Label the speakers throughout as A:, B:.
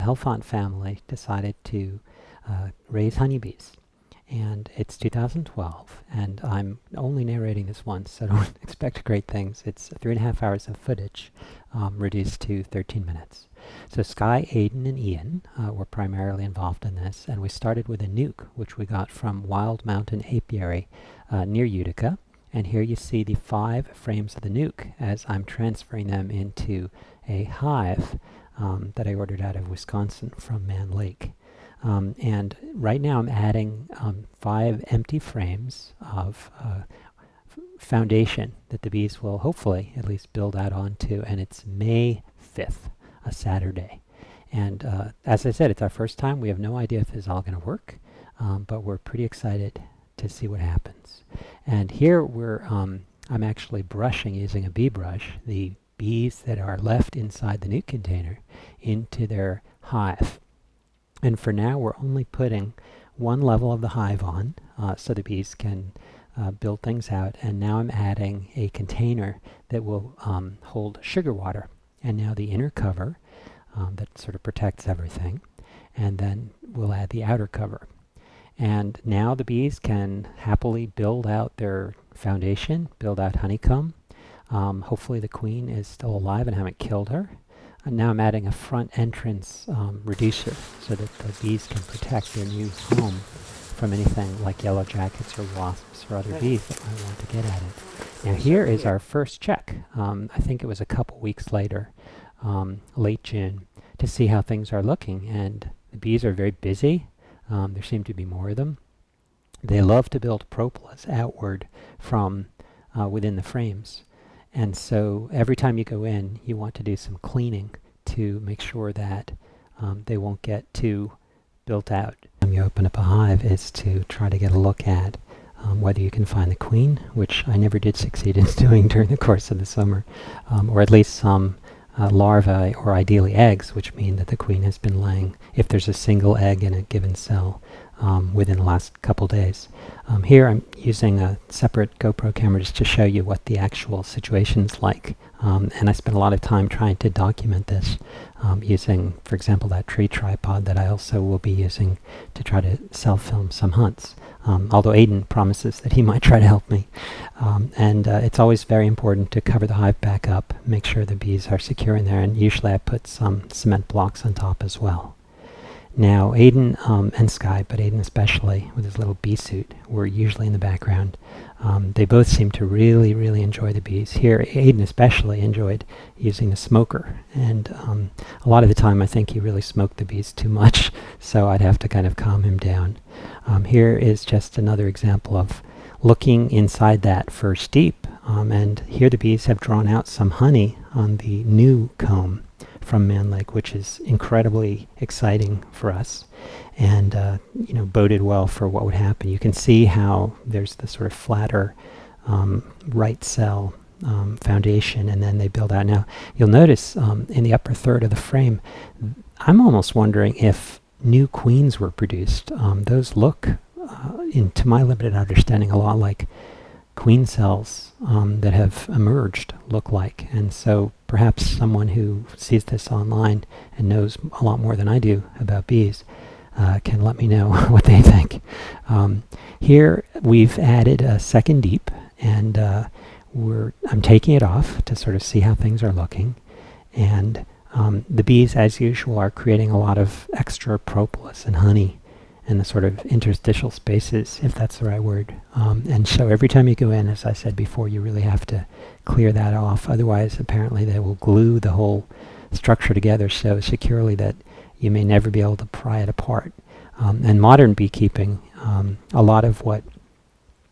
A: Helfant family decided to raise honeybees. And it's 2012, and I'm only narrating this once, so don't expect great things. It's 3.5 hours of footage, reduced to 13 minutes. So Sky, Aiden, and Ian were primarily involved in this, and we started with a nuke, which we got from Wild Mountain Apiary near Utica. And here you see the 5 frames of the nuke as I'm transferring them into a hive that I ordered out of Wisconsin from Mann Lake. And right now I'm adding 5 empty frames of foundation that the bees will hopefully at least build out onto, and it's May 5th, a Saturday. And as I said, it's our first time. We have no idea if this is all going to work, but we're pretty excited to see what happens. And here I'm actually brushing using a bee brush the bees that are left inside the nuke container into their hive. And for now, we're only putting one level of the hive on so the bees can build things out. And now I'm adding a container that will hold sugar water. And now the inner cover that sort of protects everything. And then we'll add the outer cover. And now the bees can happily build out their foundation, build out honeycomb. Hopefully the queen is still alive and haven't killed her. And now I'm adding a front entrance reducer so that the bees can protect their new home from anything like yellow jackets or wasps or other bees that might want to get at it. Now here is our first check. I think it was a couple weeks later, late June, to see how things are looking. And the bees are very busy. There seem to be more of them. They love to build propolis outward from within the frames. And so every time you go in, you want to do some cleaning to make sure that they won't get too built out. When you open up a hive is to try to get a look at whether you can find the queen, which I never did succeed in doing during the course of the summer, or at least some larvae or ideally eggs, which mean that the queen has been laying, if there's a single egg in a given cell, within the last couple days. Here I'm using a separate GoPro camera just to show you what the actual situation's like. And I spent a lot of time trying to document this using, for example, that tree tripod that I also will be using to try to self-film some hunts. Although Aiden promises that he might try to help me. And it's always very important to cover the hive back up, make sure the bees are secure in there, and usually I put some cement blocks on top as well. Now Aiden and Sky, but Aiden especially with his little bee suit, were usually in the background. They both seem to really, really enjoy the bees. Here, Aiden especially enjoyed using the smoker, and a lot of the time I think he really smoked the bees too much, so I'd have to kind of calm him down. Here is just another example of looking inside that first deep, and here the bees have drawn out some honey on the new comb from Mann Lake, which is incredibly exciting for us, and boded well for what would happen. You can see how there's the sort of flatter right cell foundation, and then they build out. Now you'll notice in the upper third of the frame, I'm almost wondering if new queens were produced. Those look, to my limited understanding, a lot like queen cells that have emerged look like. And so perhaps someone who sees this online and knows a lot more than I do about bees can let me know what they think. Here we've added a second deep, and I'm taking it off to sort of see how things are looking. And the bees, as usual, are creating a lot of extra propolis and honey and the sort of interstitial spaces, if that's the right word. And so every time you go in, as I said before, you really have to clear that off. Otherwise, apparently, they will glue the whole structure together so securely that you may never be able to pry it apart. And modern beekeeping, a lot of what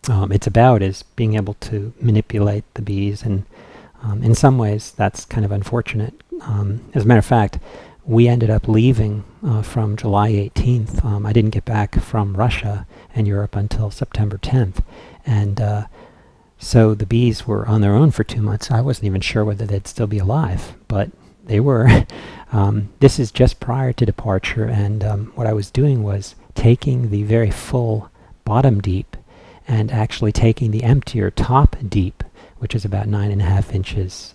A: it's about is being able to manipulate the bees, and in some ways that's kind of unfortunate. As a matter of fact, we ended up leaving from July 18th. I didn't get back from Russia and Europe until September 10th. And so the bees were on their own for 2 months. I wasn't even sure whether they'd still be alive, but they were. This is just prior to departure, and what I was doing was taking the very full bottom deep and actually taking the emptier top deep, which is about 9.5 inches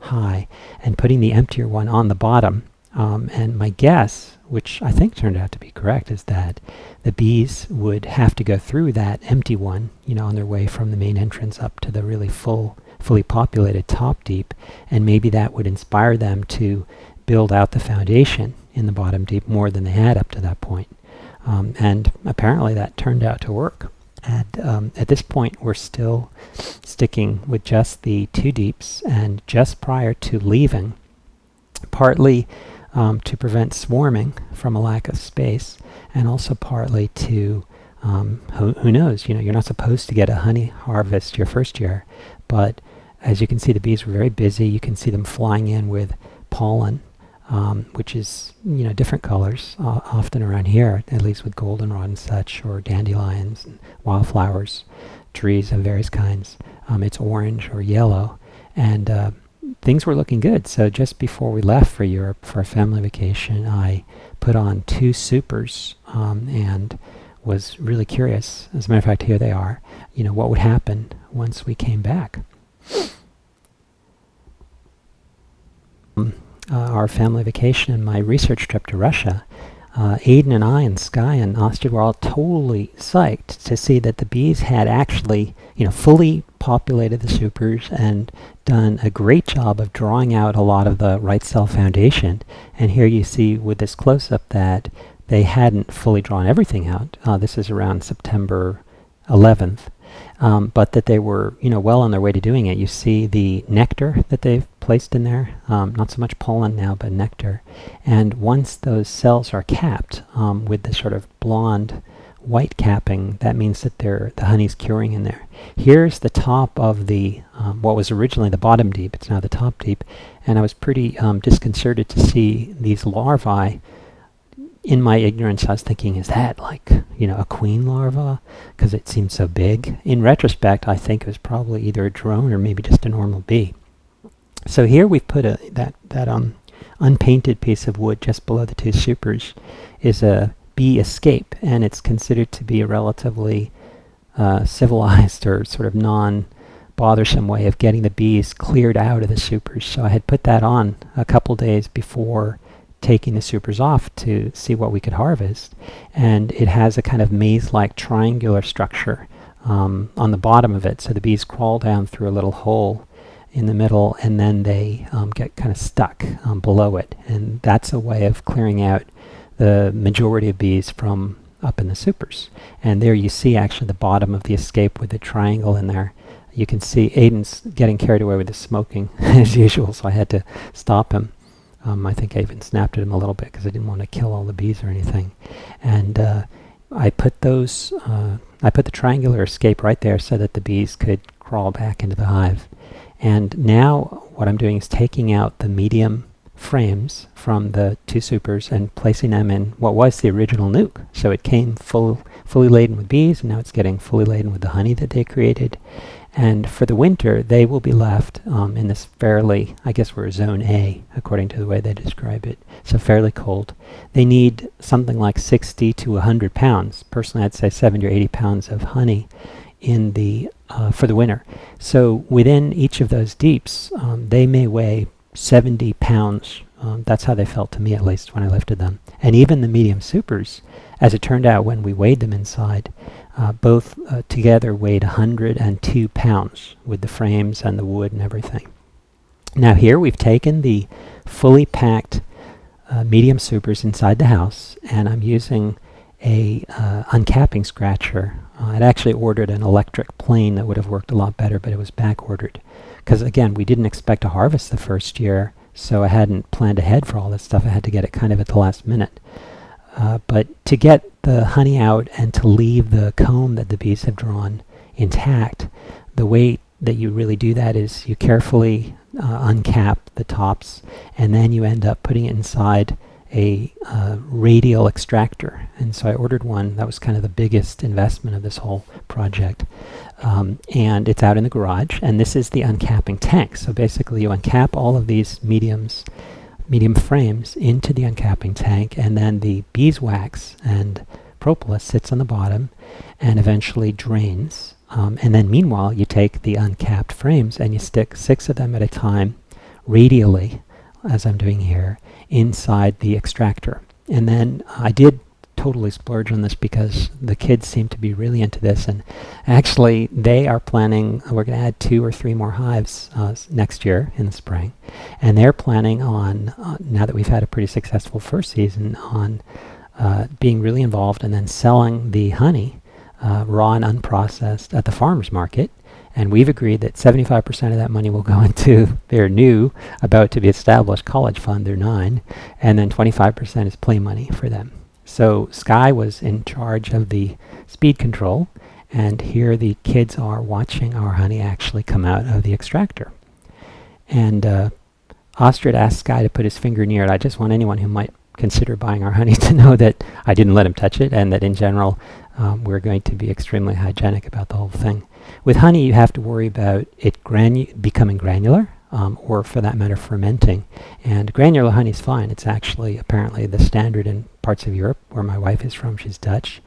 A: high, and putting the emptier one on the bottom And my guess, which I think turned out to be correct, is that the bees would have to go through that empty one, on their way from the main entrance up to the really fully populated top deep, and maybe that would inspire them to build out the foundation in the bottom deep more than they had up to that point. And apparently that turned out to work. And at this point, we're still sticking with just the 2 deeps, and just prior to leaving, partly to prevent swarming from a lack of space, and also partly to, who knows, you're not supposed to get a honey harvest your first year, but as you can see, the bees were very busy. You can see them flying in with pollen, which is, different colors, often around here, at least with goldenrod and such, or dandelions and wildflowers, trees of various kinds. It's orange or yellow, and things were looking good. So just before we left for Europe for a family vacation, I put on 2 supers and was really curious. As a matter of fact, here they are. What would happen once we came back. Our family vacation and my research trip to Russia, Aiden and I and Sky and Astrid were all totally psyched to see that the bees had actually, fully populated the supers and done a great job of drawing out a lot of the right cell foundation. And here you see with this close-up that they hadn't fully drawn everything out. This is around September 11th. But that they were, well on their way to doing it. You see the nectar that they've placed in there, not so much pollen now, but nectar. And once those cells are capped with this sort of blonde white capping, that means that the honey's curing in there. Here's the top of the, what was originally the bottom deep, it's now the top deep, and I was pretty disconcerted to see these larvae. In my ignorance, I was thinking, is that like, a queen larva? Because it seemed so big. In retrospect, I think it was probably either a drone or maybe just a normal bee. So here we've put that unpainted piece of wood just below the 2 supers is a bee escape, and it's considered to be a relatively civilized or sort of non-bothersome way of getting the bees cleared out of the supers. So I had put that on a couple days before taking the supers off to see what we could harvest, and it has a kind of maze-like triangular structure on the bottom of it, so the bees crawl down through a little hole in the middle, and then they get kind of stuck below it, and that's a way of clearing out the majority of bees from up in the supers. And there you see actually the bottom of the escape with the triangle in there. You can see Aiden's getting carried away with the smoking as usual, so I had to stop him. I think I even snapped at him a little bit because I didn't want to kill all the bees or anything. And I put the triangular escape right there so that the bees could crawl back into the hive. And now what I'm doing is taking out the medium frames from the 2 supers and placing them in what was the original nuke. So it came fully laden with bees, and now it's getting fully laden with the honey that they created. And for the winter, they will be left in this fairly, I guess we're zone A, according to the way they describe it, so fairly cold. They need something like 60 to 100 pounds. Personally, I'd say 70 or 80 pounds of honey in the for the winter. So within each of those deeps, they may weigh 70 pounds. That's how they felt to me, at least, when I lifted them. And even the medium supers, as it turned out when we weighed them inside, both together weighed 102 pounds with the frames and the wood and everything. Now here we've taken the fully packed medium supers inside the house, and I'm using a uncapping scratcher. I'd actually ordered an electric plane that would have worked a lot better, but it was back ordered. Because again, we didn't expect to harvest the first year, so I hadn't planned ahead for all this stuff. I had to get it kind of at the last minute. But to get the honey out and to leave the comb that the bees have drawn intact, the way that you really do that is you carefully uncap the tops, and then you end up putting it inside a radial extractor. And so I ordered one. That was kind of the biggest investment of this whole project. And it's out in the garage, and this is the uncapping tank. So basically you uncap all of these medium frames into the uncapping tank, and then the beeswax and propolis sits on the bottom and eventually drains. And then meanwhile, you take the uncapped frames and you stick 6 of them at a time radially as I'm doing here, inside the extractor. And then I did totally splurge on this because the kids seem to be really into this, and actually they are planning, we're going to add 2 or 3 more hives next year in the spring, and they're planning on, now that we've had a pretty successful first season, on being really involved and then selling the honey raw and unprocessed at the farmers market. And we've agreed that 75% of that money will go into their new, about to be established college fund, their 9, and then 25% is play money for them. So Sky was in charge of the speed control, and here the kids are watching our honey actually come out of the extractor. And Astrid asked Sky to put his finger near it. I just want anyone who might consider buying our honey to know that I didn't let him touch it, and that in general we're going to be extremely hygienic about the whole thing. With honey, you have to worry about it becoming granular, or for that matter fermenting. And granular honey is fine. It's actually apparently the standard in parts of Europe where my wife is from. She's Dutch.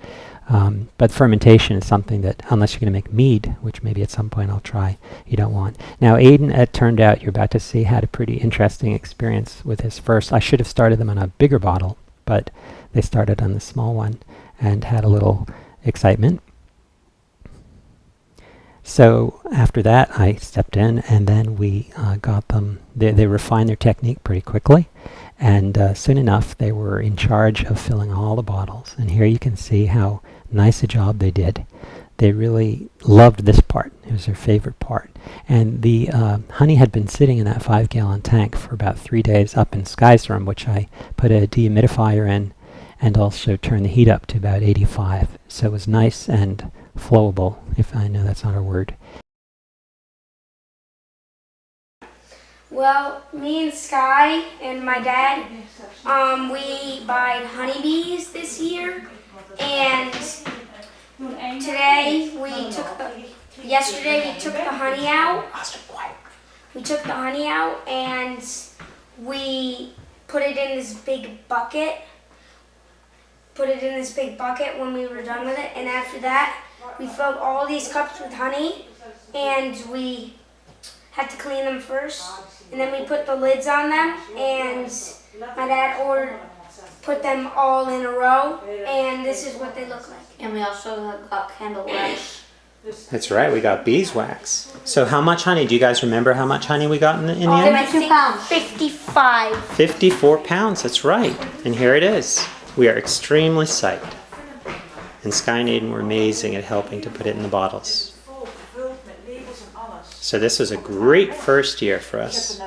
A: But fermentation is something that, unless you're going to make mead, which maybe at some point I'll try, you don't want. Now Aiden, it turned out, you're about to see, had a pretty interesting experience with his first. I should have started them on a bigger bottle, but they started on the small one and had a little excitement. So after that, I stepped in, and then we got them, they refined their technique pretty quickly, and soon enough they were in charge of filling all the bottles. And here you can see how nice a job they did. They really loved this part. It was their favorite part. And the honey had been sitting in that 5-gallon tank for about 3 days up in Sky's room, which I put a dehumidifier in and also turned the heat up to about 85. So it was nice and flowable, if I know that's not a word.
B: Well, me and Sky and my dad, we bought honeybees this year, and yesterday we took the honey out. We took the honey out and we put it in this big bucket. When we were done with it, and after that we filled all these cups with honey, and we had to clean them first, and then we put the lids on them, and my dad put them all in a row, and this is what they look like.
C: And we also got candle wax.
A: That's right, we got beeswax. So how much honey? Do you guys remember how much honey we got in the end?
B: I think 55.
A: 54 pounds, that's right. And here it is. We are extremely psyched. And Sky and Aiden were amazing at helping to put it in the bottles. So this was a great first year for us.